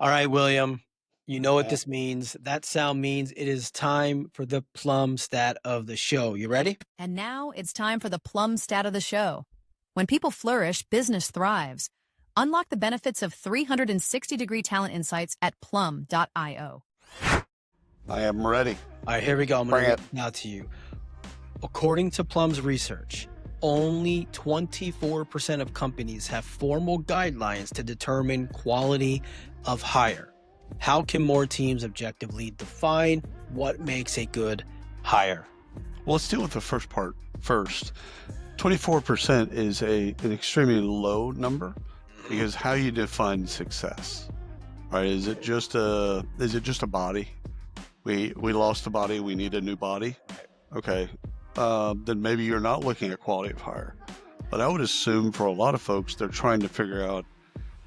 All right, William, you know what Yeah. this means. That sound means it is time for the plum stat of the show. You ready? And now it's time for the Plum stat of the show. When people flourish, business thrives. Unlock the benefits of 360-degree talent insights at plum.io. I am ready. All right, here we go. I'm going Bring to it. read it out to you. According to Plum's research, only 24% of companies have formal guidelines to determine quality of hire. How can more teams objectively define what makes a good hire? Well, let's deal with the first part first. 24% is an extremely low number because how you define success, right? Is it just a body? We lost a body. We need a new body. Okay. Then maybe you're not looking at quality of hire. But I would assume for a lot of folks, they're trying to figure out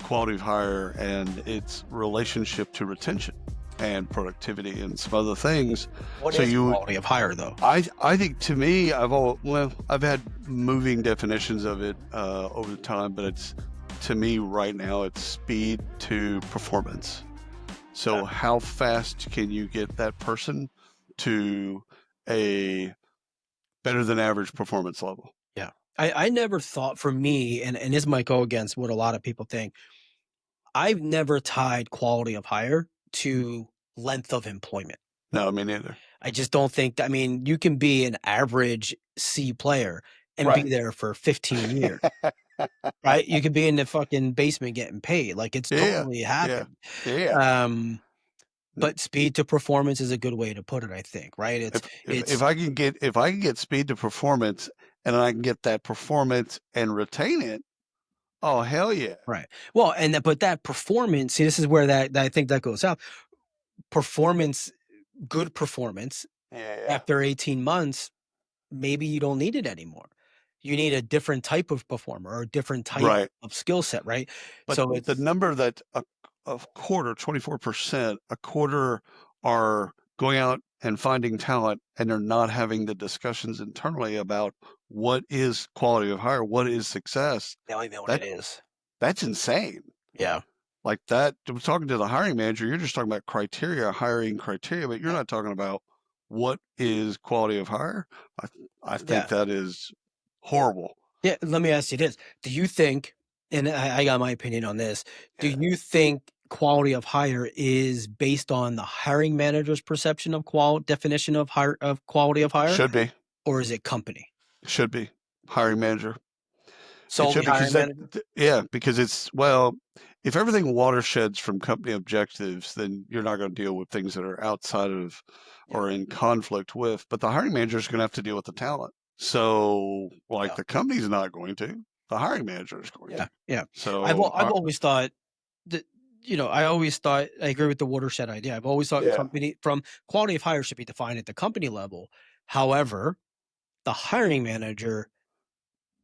quality of hire and its relationship to retention and productivity and some other things. What So is you, quality of hire, though? I think to me, I've had moving definitions of it over time, but it's to me right now it's speed to performance. So Yeah. how fast can you get that person to a better than average performance level? Yeah. I never thought for me, and this might go against what a lot of people think. I've never tied quality of hire to length of employment. No, me neither. I just don't think that, I mean, you can be an average C player and be Right. there for 15 years, right? You could be in the fucking basement getting paid. Like it's Yeah, totally yeah, happened. yeah. Um, but speed to performance is a good way to put it, I think, right? If It's I can get speed to performance and I can get that performance and retain it, oh hell yeah. right. Well, but that performance, see, this is where that I think that goes out. Performance, good performance Yeah, yeah. after 18 months, maybe you don't need it anymore. You need a different type of performer or a different type Right. of skill set, right? But So the it's number that a quarter, 24%, a quarter are going out and finding talent and they're not having the discussions internally about what is quality of hire, what is success. they don't even know what it That is. that's insane. Yeah. Like that, talking to the hiring manager, you're just talking about criteria, hiring criteria, but you're not talking about what is quality of hire. I, I think Yeah. that is horrible. Yeah. Let me ask you this. Do you think, and I got my opinion on this, do Yeah. you think quality of hire is based on the hiring manager's perception of definition of hire of quality of hire, Should be, or is it company? should be hiring manager. It Solely should because hiring manager? yeah, because well, if everything watersheds from company objectives, then you're not going to deal with things that are outside of Yeah. or in conflict with. But the hiring manager is going to have to deal with the talent. So, like Yeah. the company's not going to, the hiring manager is going Yeah. to. Yeah. So, I've always thought that, I always thought I agree with the watershed idea. I've always thought yeah, company from quality of hire should be defined at the company level. However, the hiring manager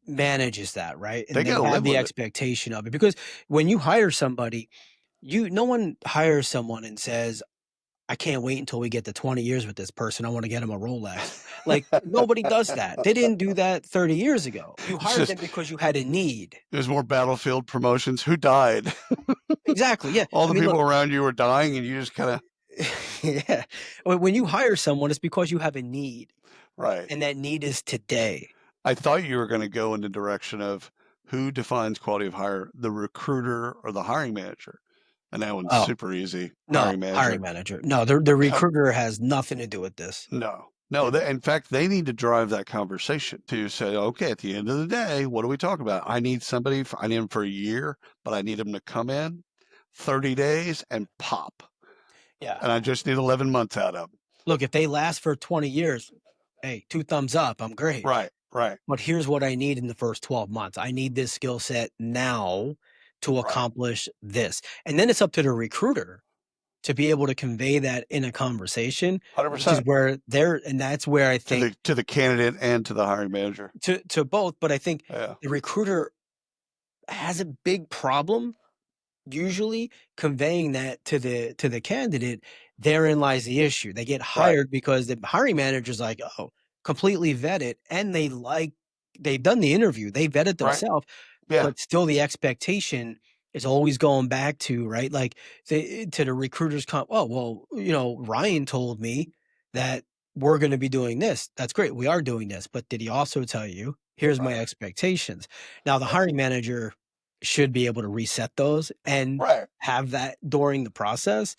manages that, right? they And they got to have live the with it. expectation of it because when you hire somebody, no one hires someone and says, I can't wait until we get to 20 years with this person. I want to get him a Rolex. Like nobody does that. They didn't do that 30 years ago. You It's hired them just because you had a need. there's more battlefield promotions. Who died? Exactly. Yeah. All I the mean, people look, around you were dying, and you just kind of yeah. When you hire someone, it's because you have a need, right. and that need is today. I thought you were going to go in the direction of who defines quality of hire, the recruiter or the hiring manager. And that one's Oh, super easy. no, Hiring hiring manager. manager. No, the recruiter has nothing to do with this. No, no. In fact, they need to drive that conversation to say, okay, at the end of the day, what are we talking about? I need somebody, I need them for a year, but I need them to come in 30 days and pop. Yeah. And I just need 11 months out of them. Look, if they last for 20 years, hey, 2 thumbs up. I'm great. Right, right, But here's what I need in the first 12 months. I need this skill set now to right. accomplish this. And then it's up to the recruiter to be able to convey that in a conversation, which is 100% and that's where I think to the candidate and to the hiring manager. to both, but I think Yeah, the recruiter has a big problem usually conveying that to the candidate. Therein lies the issue. They get right. hired because the hiring manager's like, oh, completely vetted, and they've done the interview, they vetted Right. themselves, Yeah. but still the expectation It's always going back to, right, like, to the recruiter's "Oh, well, Ryan told me that we're gonna be doing this. That's great, we are doing this, but did he also tell you, 'Here's my Right. expectations'?" Now, the hiring manager should be able to reset those and Right. have that during the process,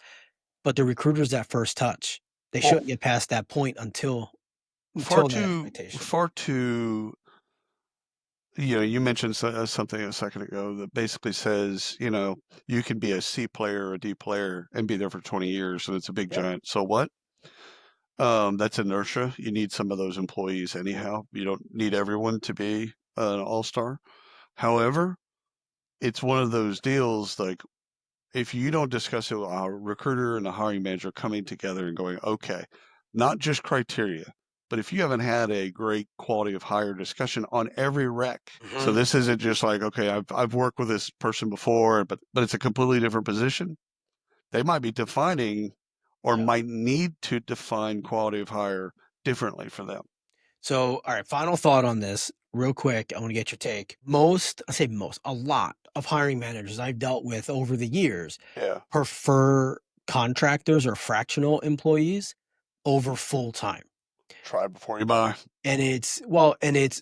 but the recruiter's that first touch. They Well, shouldn't get past that point far until that too, expectation. far too. You mentioned something a second ago that basically says, you can be a C player or a D player and be there for 20 years, and it's a big Yeah. giant. So what? That's inertia. You need some of those employees anyhow. You don't need everyone to be an all-star. However, it's one of those deals like if you don't discuss it with a recruiter and a hiring manager coming together and going, okay, not just criteria, but if you haven't had a great quality of hire discussion on every rec. So Mhm. this isn't just like, okay, I've worked with this person before, but it's a completely different position. They might be defining or Yeah. might need to define quality of hire differently for them. So, all right, final thought on this, real quick. I want to get your take. I say most, a lot of hiring managers I've dealt with over the years Yeah. prefer contractors or fractional employees over full time. Try before you buy. And it's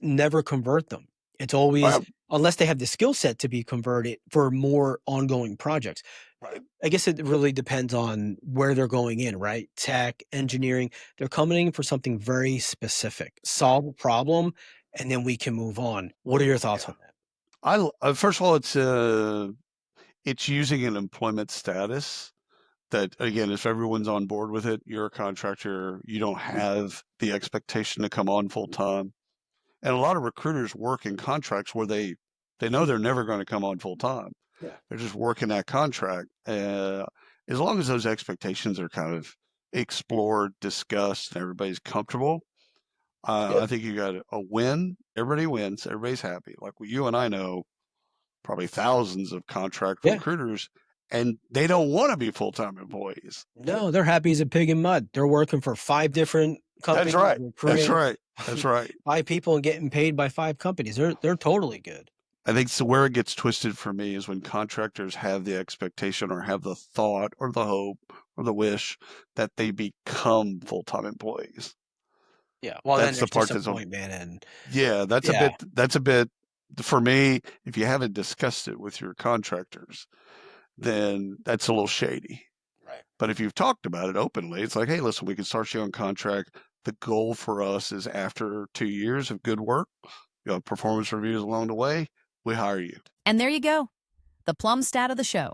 never convert them. It's always, Right. unless they have the skill set to be converted for more ongoing projects. Right. I guess it really depends on where they're going in, right? Tech, engineering, they're coming in for something very specific. Right. Solve a problem, and then we can move on. What are your thoughts Yeah. on that? First of all, it's using an employment status that again, if everyone's on board with it, you're a contractor, you don't have the expectation to come on full time. And a lot of recruiters work in contracts where they know they're never going to come on full time. Yeah. They're just working that contract. As long as those expectations are kind of explored, discussed, and everybody's comfortable, Yeah. I think you got a win. Everybody wins. Everybody's happy. Like you and I know probably thousands of contract Yeah. recruiters, and they don't want to be full time employees. No, they're happy as a pig in mud. They're working for 5 different That's companies, right. That's recruiting right. That's right. 5 people and getting paid by 5 companies. They're totally good. I think so where it gets twisted for me is when contractors have the expectation or have the thought or the hope or the wish that they become full-time employees. Yeah. Well, then That's the there's part that's disappointment and yeah, yeah. that's a bit for me, if you haven't discussed it with your contractors, then that's a little shady. Right. But if you've talked about it openly, it's like, hey, listen, we can start you on contract. The goal for us is after 2 years of good work, performance reviews along the way, we hire you. And there you go. The Plum stat of the show.